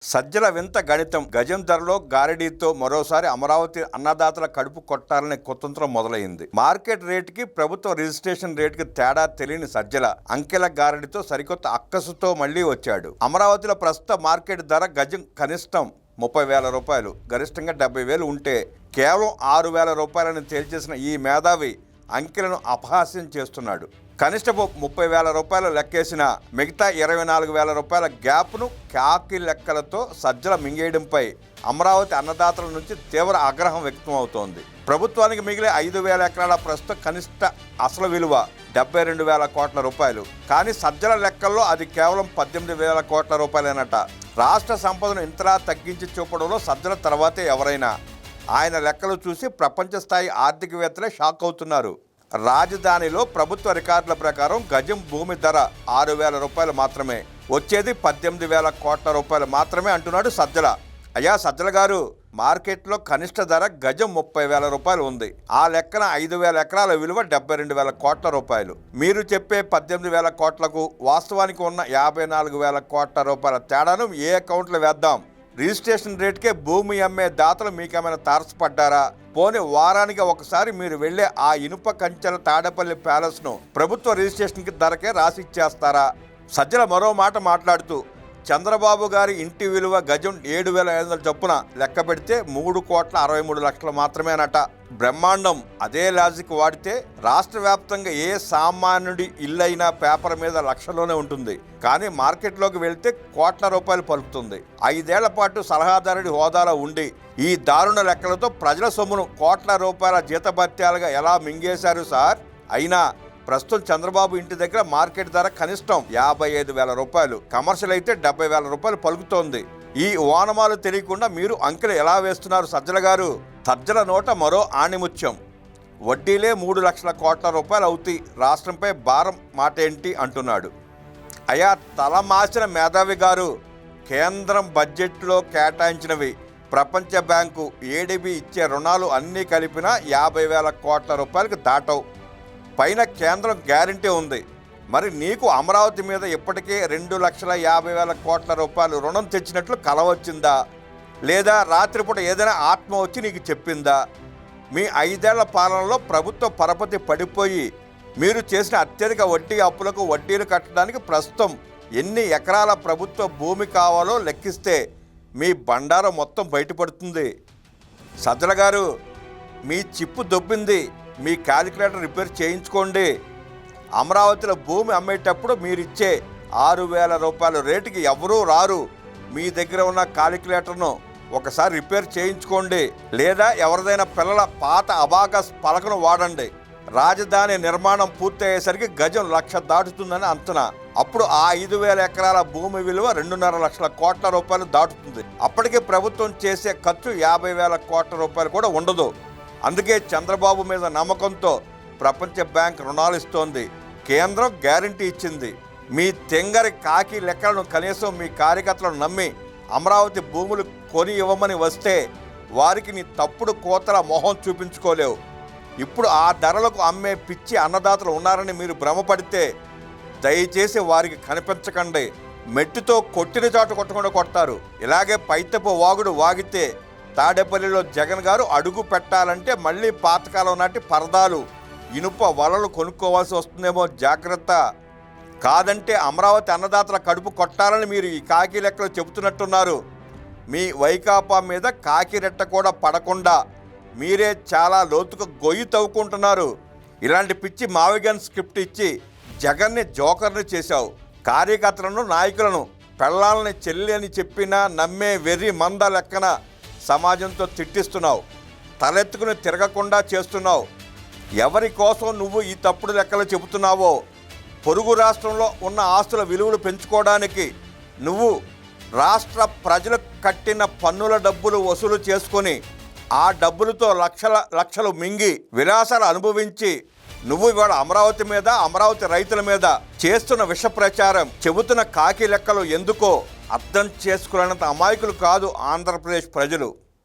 సజ్జల వింత గణితం గజం ధరలో గారడీతో మరోసారి అమరావతి అన్నదాతల కడుపు కొట్టాలనే కుతంత్రం మొదలైంది. మార్కెట్ రేటుకి ప్రభుత్వ రిజిస్ట్రేషన్ రేటుకి తేడా తెలియని సజ్జల అంకెల గారడితో సరికొత్త అక్కసుతో మళ్లీ వచ్చాడు. అమరావతిలో ప్రస్తుత మార్కెట్ ధర గజం కనిష్టం 30,000 రూపాయలు, గరిష్టంగా 70,000 ఉంటే కేవలం 6,000 రూపాయలను తేల్చేసిన ఈ మేధావి అంకెలను అపహాస్యం చేస్తున్నాడు. కనిష్టపు 30,000 రూపాయలు లెక్కేసిన మిగతా 24,000 రూపాయల గ్యాప్ను కాకి లెక్కలతో సజ్జల మింగేయడంపై అమరావతి అన్నదాతల నుంచి తీవ్ర ఆగ్రహం వ్యక్తం అవుతోంది. ప్రభుత్వానికి మిగిలే 5,000 ఎకరాల ప్రస్తుత కనిష్ట అసలు విలువ 72,000 కోట్ల రూపాయలు. కానీ సజ్జల లెక్కల్లో అది కేవలం 18,000 కోట్ల రూపాయలేనట. రాష్ట్ర సంపదను ఇంతలా తగ్గించి చూపడంలో సజ్జల తర్వాతే ఎవరైనా. ఆయన లెక్కలు చూసి ప్రపంచ స్థాయి ఆర్థికవేత్తలే షాక్ అవుతున్నారు. రాజధానిలో ప్రభుత్వ రికార్డుల ప్రకారం గజం భూమి ధర 6,000 రూపాయలు మాత్రమే, వచ్చేది 18,000 కోట్ల రూపాయలు మాత్రమే అంటున్నాడు సజ్జల. అయ్యా సజ్జల గారు, మార్కెట్లో కనిష్ట ధర గజం 30,000 రూపాయలు ఉంది. ఆ లెక్కన 5,000 ఎకరాల విలువ 72,000 కోట్ల రూపాయలు. మీరు చెప్పే 18,000 కోట్లకు వాస్తవానికి ఉన్న 54,000 కోట్ల రూపాయల తేడాను ఏ అకౌంట్లో వేద్దాం? రిజిస్ట్రేషన్ రేటుకే భూమి అమ్మే దాతలు మీకేమైనా తారసపడ్డారా? పోనీ వారానికి ఒకసారి మీరు వెళ్లే ఆ ఇనుప కంచెల తాడేపల్లి ప్యాలెస్ను ప్రభుత్వ రిజిస్ట్రేషన్కి ధరకే రాసి ఇచ్చేస్తారా? సజ్జల మరో మాట మాట్లాడుతూ, చంద్రబాబు గారి ఇంటి విలువ గజం 7,500 చొప్పున లెక్క పెడితే 3,63,00,000 మాత్రమేనట. బ్రహ్మాండం. అదే లాజిక్ వాడితే రాష్ట్ర వ్యాప్తంగా ఏ సామాన్యుడి ఇల్లైనా పేపర్ మీద లక్షల్లోనే ఉంటుంది. కానీ మార్కెట్లోకి వెళ్తే కోట్ల రూపాయలు పలుకుతుంది. 5 ఏళ్ల పాటు సలహాదారుడి హోదాలో ఉండి ఈ దారుణ లెక్కలతో ప్రజల సొమ్మును కోట్ల రూపాయల జీతభత్యాలుగా ఎలా మింగేశారు సార్? అయినా ప్రస్తుతం చంద్రబాబు ఇంటి దగ్గర మార్కెట్ ధర కనిష్టం 55,000 రూపాయలు, కమర్షియల్ అయితే 70,000 రూపాయలు పలుకుతోంది. ఈ ఓనమాలు తెలియకుండా మీరు అంకెలు ఎలా వేస్తున్నారు సజ్జల గారు? సజ్జల నోట మరో ఆణిముత్యం. వడ్డీలే 3 లక్షల కోట్ల రూపాయలు అవుతాయి, రాష్ట్రంపై భారం మాట ఏంటి అంటున్నాడు. అయా తలమాసిన మేధావి గారు, కేంద్రం బడ్జెట్లో కేటాయించినవి, ప్రపంచ బ్యాంకు, ఏడీబీ ఇచ్చే రుణాలు అన్నీ కలిపినా 50,000 కోట్ల రూపాయలకు దాటవు. పైన కేంద్రం గ్యారంటీ ఉంది. మరి నీకు అమరావతి మీద ఇప్పటికే 2,50,000 కోట్ల రూపాయలు రుణం తెచ్చినట్లు కల వచ్చిందా? లేదా రాత్రిపూట ఏదైనా ఆత్మ వచ్చి నీకు చెప్పిందా? మీ 5 ఏళ్ల పాలనలో ప్రభుత్వ పరపతి పడిపోయి మీరు చేసిన అత్యధిక వడ్డీ అప్పులకు వడ్డీలు కట్టడానికి ప్రస్తుతం ఎన్ని ఎకరాల ప్రభుత్వ భూమి కావాలో లెక్కిస్తే మీ బండారం మొత్తం బయటపడుతుంది. సజ్జల గారు, మీ చిప్పు దొబ్బింది, మీ క్యాలిక్యులేటర్ రిపేర్ చేయించుకోండి. అమరావతిలో భూమి అమ్మేటప్పుడు మీరిచ్చే 6,000 రూపాయల రేటుకి ఎవరూ రారు. మీ దగ్గర ఉన్న క్యాలిక్యులేటర్ను ఒకసారి రిపేర్ చేయించుకోండి. లేదా ఎవరిదైనా పిల్లల పాత అబాకస్ పలకను వాడండి. రాజధాని నిర్మాణం పూర్తయ్యేసరికి గజం 1,00,000 దాటుతుందని అంచనా. అప్పుడు ఆ 5,000 ఎకరాల భూమి విలువ 2.5 లక్షల కోట్ల రూపాయలు దాటుతుంది. అప్పటికే ప్రభుత్వం చేసే ఖర్చు 50,000 కోట్ల రూపాయలు కూడా ఉండదు. అందుకే చంద్రబాబు మీద నమ్మకంతో ప్రపంచ బ్యాంక్ రుణాలు ఇస్తోంది. కేంద్రం గ్యారంటీ ఇచ్చింది. మీ తెంగరి కాకి లెక్కలను కనీసం మీ కార్యకర్తలను నమ్మి అమరావతి భూములు కొని ఇవ్వమని వస్తే వారికి నీ తప్పుడు కోతల మొహం చూపించుకోలేవు. ఇప్పుడు ఆ ధరలకు అమ్మే పిచ్చి అన్నదాతలు ఉన్నారని మీరు భ్రమపడితే దయచేసి వారికి కనిపించకండి. మెట్టుతో కొట్టిన చాటు కొట్టకుండా కొడతారు. ఇలాగే పైతపు వాగుడు వాగితే తాడేపల్లిలో జగన్ గారు అడుగు పెట్టాలంటే మళ్ళీ పాతకాలం నాటి పరదాలు, ఇనుప వలలు కొనుక్కోవాల్సి వస్తుందేమో జాగ్రత్త. కాదంటే అమరావతి అన్నదాతల కడుపు కొట్టాలని మీరు ఈ కాకి లెక్కలు చెబుతున్నట్టున్నారు. మీ వైకాపా మీద కాకి రెట్ట కూడా పడకుండా మీరే చాలా లోతుగా గొయ్యి తవ్వుకుంటున్నారు. ఇలాంటి పిచ్చి మావిగన్ స్క్రిప్ట్ ఇచ్చి జగన్ని జోకర్ని చేశావు. కార్యకర్తలను, నాయకులను పెళ్ళాలని చెల్లి అని చెప్పినా నమ్మే వెర్రి మంద లెక్కన సమాజంతో తిట్టిస్తున్నావు. తలెత్తుకుని తిరగకుండా చేస్తున్నావు. ఎవరి కోసం నువ్వు ఈ తప్పుడు లెక్కలు చెబుతున్నావో, పొరుగు రాష్ట్రంలో ఉన్న ఆస్తుల విలువలు పెంచుకోవడానికి నువ్వు రాష్ట్ర ప్రజలు కట్టిన పన్నుల డబ్బులు వసూలు చేసుకొని ఆ డబ్బులతో లక్షలు మింగి విలాసాలు అనుభవించి నువ్వు ఇవాళ అమరావతి మీద, అమరావతి రైతుల మీద చేస్తున్న విష ప్రచారం, చెబుతున్న కాకి లెక్కలు ఎందుకో అర్థం చేసుకునేంత అమాయకులు కాదు ఆంధ్రప్రదేశ్ ప్రజలు.